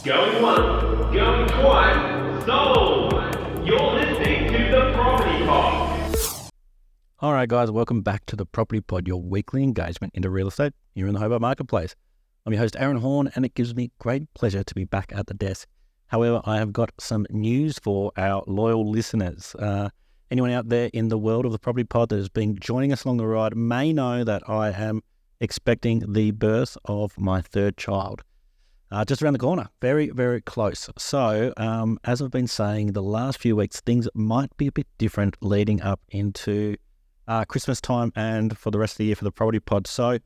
Going once, going twice, sold! You're listening to The Property Pod. All right, guys, welcome back to The Property Pod, your weekly engagement into real estate here in the Hobart Marketplace. I'm your host, Aaron Horn, and it gives me great pleasure to be back at the desk. However, I have got some news for our loyal listeners. Anyone out there in the world of The Property Pod that has been joining us along the ride may know that I am expecting the birth of my third child. Just around the corner, very, very close. So, as I've been saying the last few weeks, things might be a bit different leading up into Christmas time and for the rest of the year for the Property Pod. So,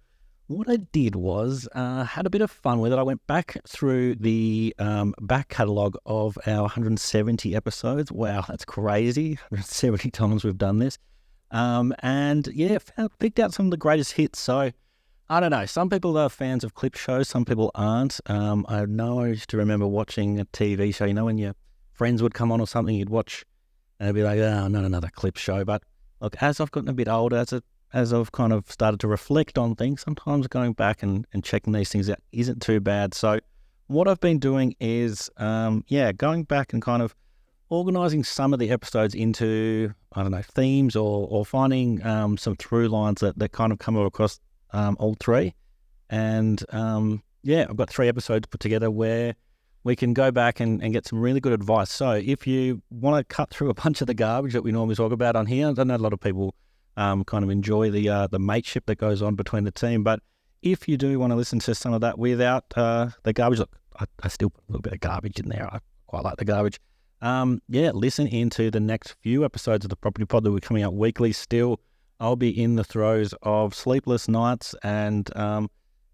what I did was had a bit of fun with it. I went back through the back catalogue of our 170 episodes. Wow, that's crazy. 170 times we've done this. And yeah, picked out some of the greatest hits. So, I don't know. Some people are fans of clip shows. Some people aren't. I know I used to remember watching a TV show. You know, when your friends would come on or something, you'd watch and it'd be like, oh, not another clip show. But look, as I've gotten a bit older, as I've kind of started to reflect on things, sometimes going back and checking these things out isn't too bad. So what I've been doing is, going back and kind of organising some of the episodes into, I don't know, themes or finding some through lines that kind of come across all three. And I've got 3 episodes put together where we can go back and get some really good advice. So if you want to cut through a bunch of the garbage that we normally talk about on here, I know a lot of people kind of enjoy the mateship that goes on between the team. But if you do want to listen to some of that without the garbage, look, I still put a little bit of garbage in there. I quite like the garbage. Listen into the next few episodes of the Property Pod that we're coming out weekly still. I'll be in the throes of sleepless nights and,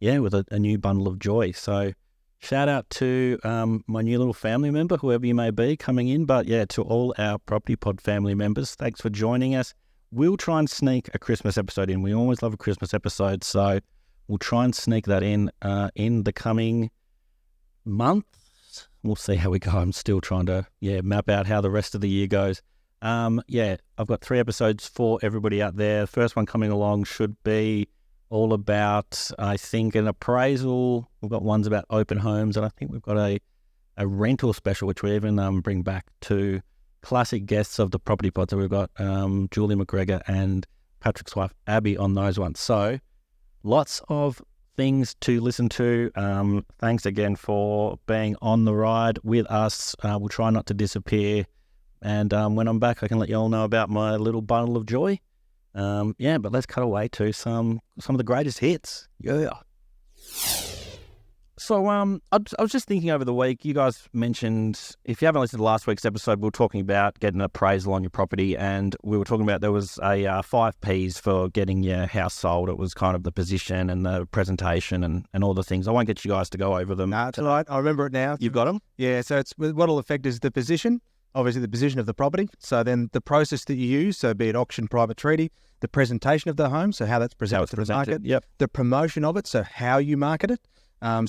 with a new bundle of joy. So shout out to my new little family member, whoever you may be coming in. But yeah, to all our Property Pod family members, thanks for joining us. We'll try and sneak a Christmas episode in. We always love a Christmas episode. So we'll try and sneak that in the coming months. We'll see how we go. I'm still trying to, map out how the rest of the year goes. I've got 3 episodes for everybody out there. The first one coming along should be all about, I think, an appraisal. We've got ones about open homes, and I think we've got a rental special, which we even bring back to classic guests of the Property Pod. So we've got Julie McGregor and Patrick's wife, Abby, on those ones. So lots of things to listen to. Thanks again for being on the ride with us. We'll try not to disappear. And when I'm back, I can let you all know about my little bundle of joy. But let's cut away to some of the greatest hits. Yeah. So I was just thinking over the week, you guys mentioned, if you haven't listened to last week's episode, we were talking about getting an appraisal on your property, and we were talking about there was a 5 Ps for getting your house sold. It was kind of the position and the presentation and all the things. I won't get you guys to go over them. No, tonight. I remember it now. You've got them? Yeah, so it's what will affect is the position. Obviously, the position of the property. So then the process that you use, so be it auction, private treaty, the presentation of the home, so how that's presented to the market, the promotion of it, so how you market it,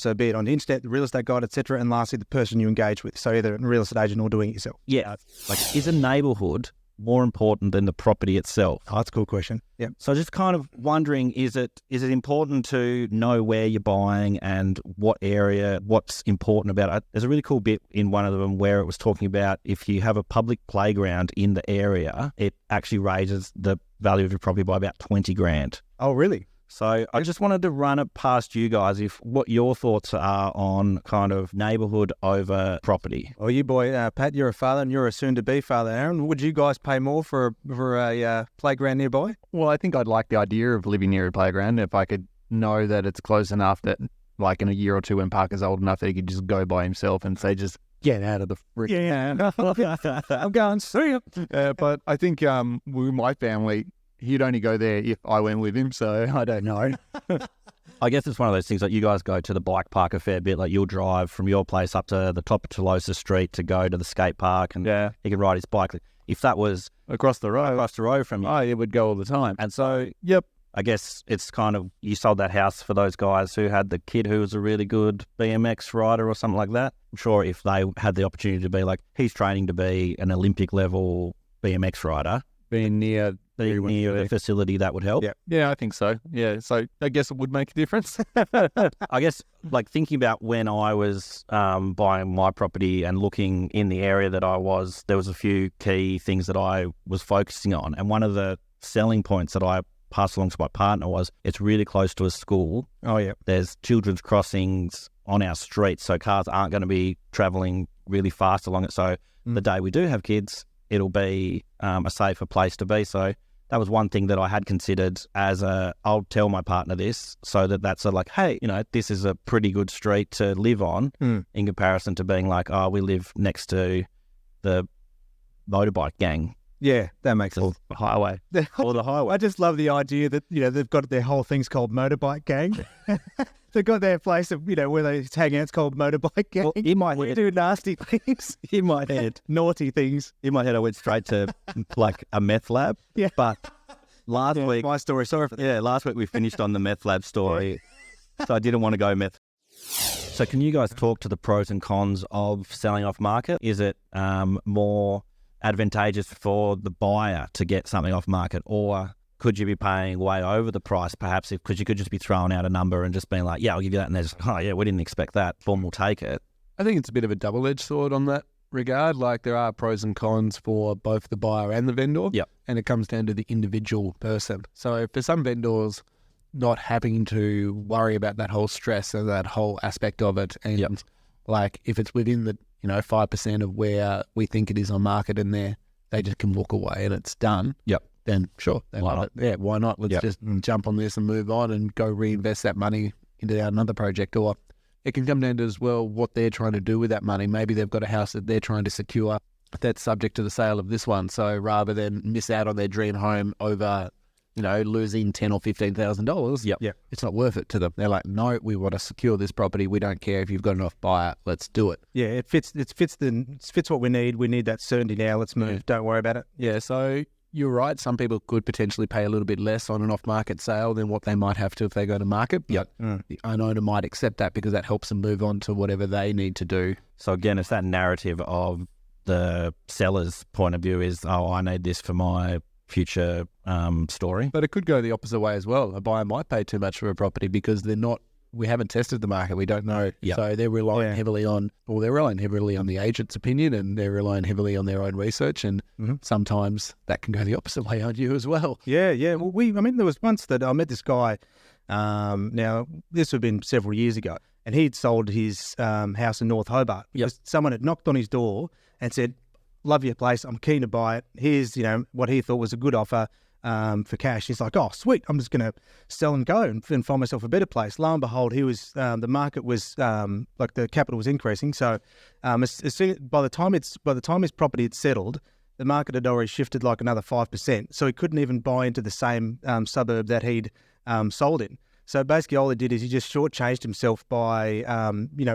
so be it on the internet, the real estate guide, etc., and lastly, the person you engage with, so either a real estate agent or doing it yourself. Yeah, like is a neighbourhood more important than the property itself? Oh, that's a cool question. Yeah. So just kind of wondering, is it important to know where you're buying and what area, what's important about it? There's a really cool bit in one of them where it was talking about if you have a public playground in the area, it actually raises the value of your property by about 20 grand. Oh, really? So I just wanted to run it past you guys, if what your thoughts are on kind of neighbourhood over property. Well, you boy, Pat, you're a father and you're a soon-to-be father, Aaron. Would you guys pay more for a playground nearby? Well, I think I'd like the idea of living near a playground if I could know that it's close enough that, like in a year or two when Parker's old enough, that he could just go by himself and say, just get out of the frick. Yeah, I'm going, see ya. But I think with my family, he'd only go there if I went with him, so I don't know. I guess it's one of those things, like you guys go to the bike park a fair bit, like you'll drive from your place up to the top of Tolosa Street to go to the skate park, and he can ride his bike. If that was across the road from you, it would go all the time. And so, I guess it's kind of, you sold that house for those guys who had the kid who was a really good BMX rider or something like that. I'm sure if they had the opportunity to be like, he's training to be an Olympic level BMX rider, being near the facility, that would help. Yeah, I think so. Yeah, so I guess it would make a difference. I guess, like, thinking about when I was buying my property and looking in the area that I was, there was a few key things that I was focusing on. And one of the selling points that I passed along to my partner was it's really close to a school. Oh, yeah. There's children's crossings on our street, so cars aren't going to be travelling really fast along it. So the day we do have kids, it'll be a safer place to be. So that was one thing that I had considered I'll tell my partner this so that's hey, this is a pretty good street to live on in comparison to being like, oh, we live next to the motorbike gang. Yeah, that makes sense. Or the highway. Or the highway. I just love the idea that, they've got their whole thing's called motorbike gang. They've got their place of, where they hang out, it's called motorbike gang. Well, in my head, we do nasty things. In my head. Naughty things. In my head, I went straight to like a meth lab. Yeah. But last week. My story, sorry for that. Yeah, last week we finished on the meth lab story. So I didn't want to go meth. So can you guys talk to the pros and cons of selling off market? Is it more advantageous for the buyer to get something off market, or could you be paying way over the price perhaps because you could just be throwing out a number and just being like, yeah, I'll give you that, and they're just, oh yeah, we didn't expect that, boom, we'll take it. I think it's a bit of a double-edged sword on that regard. Like, there are pros and cons for both the buyer and the vendor. Yep. And it comes down to the individual person. So for some vendors, not having to worry about that whole stress and that whole aspect of it, and like if it's within the 5% of where we think it is on market and they just can walk away and it's done. Yep. Then sure, Why not? Yeah, why not? Let's just jump on this and move on and go reinvest that money into another project. Or it can come down to as well what they're trying to do with that money. Maybe they've got a house that they're trying to secure that's subject to the sale of this one. So rather than miss out on their dream home over losing $10,000 or $15,000, it's not worth it to them. They're like, no, we want to secure this property. We don't care if you've got enough buyer. Let's do it. Yeah, it fits what we need. We need that certainty now. Let's move. Yeah. Don't worry about it. Yeah, so you're right. Some people could potentially pay a little bit less on an off-market sale than what they might have to if they go to market. But the owner might accept that because that helps them move on to whatever they need to do. So again, it's that narrative of the seller's point of view is, oh, I need this for my future story. But it could go the opposite way as well. A buyer might pay too much for a property because we haven't tested the market. We don't know. Yep. So they're relying heavily on the agent's opinion, and they're relying heavily on their own research. And sometimes that can go the opposite way on you as well. Yeah. Well, there was once that I met this guy. Now, this would have been several years ago, and he'd sold his house in North Hobart. Yep. Someone had knocked on his door and said, love your place, I'm keen to buy it. Here's, what he thought was a good offer for cash. He's like, oh, sweet, I'm just going to sell and go and find myself a better place. Lo and behold, he was, the market was, the capital was increasing. So by the time his property had settled, the market had already shifted like another 5%. So he couldn't even buy into the same suburb that he'd sold in. So basically all he did is he just shortchanged himself by,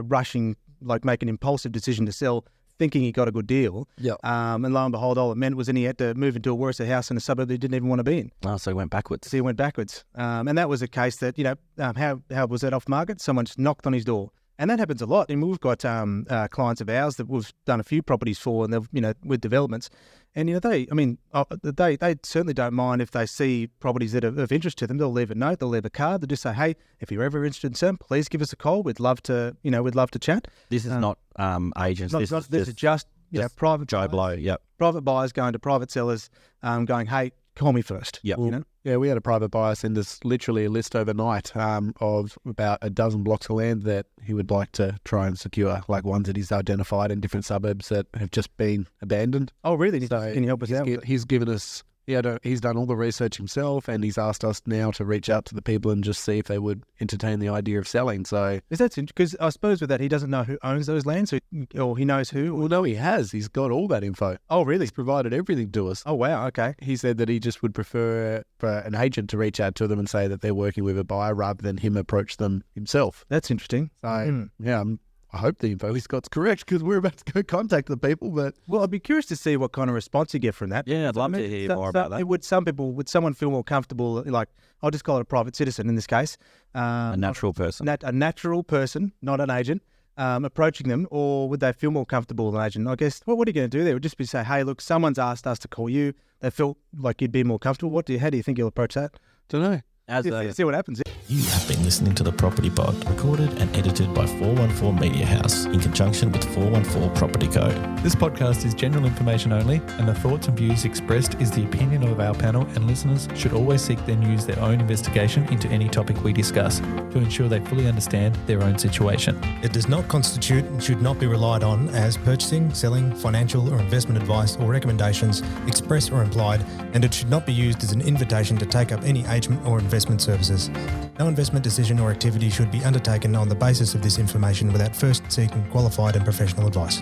rushing, like make an impulsive decision to sell, thinking he got a good deal. Yeah. And lo and behold, all it meant was then he had to move into a worse house in a suburb he didn't even want to be in. Oh, so he went backwards. And that was a case that, how was that off market? Someone just knocked on his door. And that happens a lot. And we've got clients of ours that we've done a few properties for, and they've, with developments. And, they certainly don't mind if they see properties that are of interest to them. They'll leave a note, they'll leave a card. They'll just say, hey, if you're ever interested in selling, please give us a call. We'd love to chat. This is not agents. This is just private Joe Blow. Yep. Private buyers going to private sellers, going, hey, call me first. Yep. Yeah, we had a private buyer send us literally a list overnight of about a dozen blocks of land that he would like to try and secure, like ones that he's identified in different suburbs that have just been abandoned. Oh, really? So can you help us out? He's given us, he's done all the research himself, and he's asked us now to reach out to the people and just see if they would entertain the idea of selling. So is that because I suppose with that he doesn't know who owns those lands, or he knows who? Well, no, he has. He's got all that info. Oh, really? He's provided everything to us. Oh, wow. Okay. He said that he just would prefer for an agent to reach out to them and say that they're working with a buyer rather than him approach them himself. That's interesting. So I hope the info he's got's correct, because we're about to go contact the people. But I'd be curious to see what kind of response you get from that. Yeah, I'd love to hear more about that. Would someone feel more comfortable, like, I'll just call it a private citizen in this case. A natural person. A natural person, not an agent, approaching them, or would they feel more comfortable with an agent? I guess, what are you going to do there? It would just be say, hey, look, someone's asked us to call you. They felt like you'd be more comfortable. How do you think you'll approach that? Don't know. See what happens. You have been listening to The Property Pod, recorded and edited by 414 Media House in conjunction with 414 Property Co. This podcast is general information only, and the thoughts and views expressed is the opinion of our panel, and listeners should always seek and use their own investigation into any topic we discuss to ensure they fully understand their own situation. It does not constitute and should not be relied on as purchasing, selling, financial or investment advice or recommendations, express or implied, and it should not be used as an invitation to take up any agent or investment services. No investment decision or activity should be undertaken on the basis of this information without first seeking qualified and professional advice.